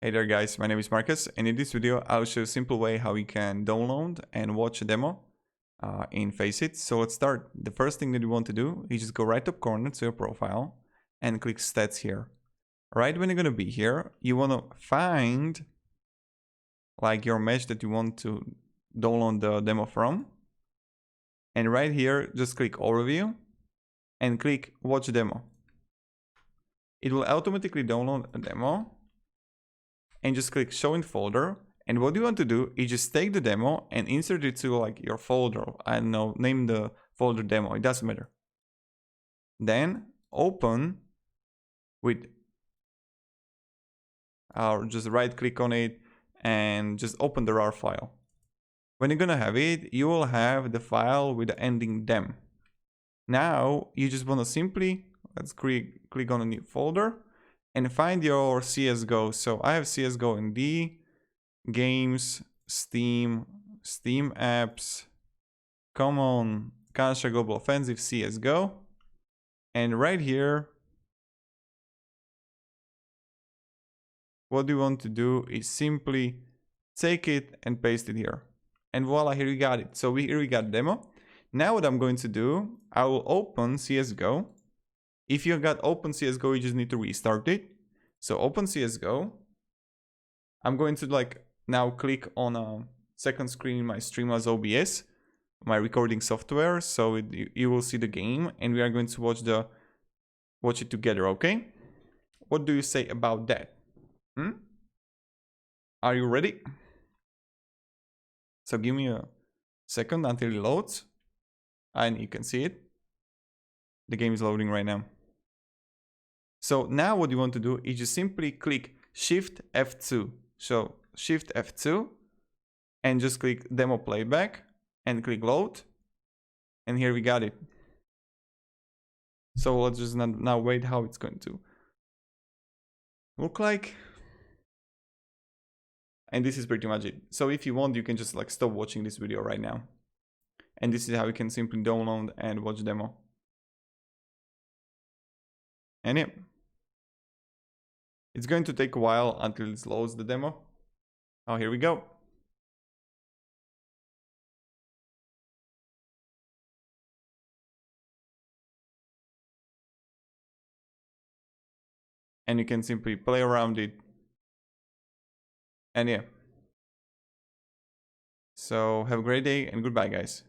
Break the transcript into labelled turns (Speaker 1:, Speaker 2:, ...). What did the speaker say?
Speaker 1: Hey there guys, my name is Marcus, and in this video I'll show a simple way how you can download and watch a demo in Faceit. So let's start. The first thing that you want to do is just go right up corner to your profile and click stats here. Right when you're going to be here, you want to find like your mesh that you want to download the demo from. And right here, just click overview and click watch demo. It will automatically download a demo. And just click show in folder, and what you want to do is just take the demo and insert it to like your folder. I don't know, name the folder demo, it doesn't matter. Then open with or just right click on it and just open the RAR file. When you're gonna have it, you will have the file with the ending dem. Now you just want to simply click on a new folder and find your CSGO. So I have CSGO in D, Games, Steam, Steam Apps, Common, Counter Global Offensive, CSGO. And right here, what you want to do is simply take it and paste it here. And voila, here you got it. So here we got demo. Now what I'm going to do, I will open CSGO. If you got open CSGO, you just need to restart it. So open CSGO. I'm going to like now click on a second screen in my Streamlabs OBS, my recording software. So you will see the game, and we are going to watch it together. Okay? What do you say about that? Are you ready? So give me a second until it loads, and you can see it. The game is loading right now. So now what you want to do is just simply click Shift F2. So Shift F2 and just click demo playback and click load. And here we got it. So let's just now wait how it's going to look like. And this is pretty much it. So if you want, you can just like stop watching this video right now. And this is how you can simply download and watch demo. And yeah. It's going to take a while until it loads the demo. Oh, here we go. And you can simply play around it. And yeah. So have a great day and goodbye, guys.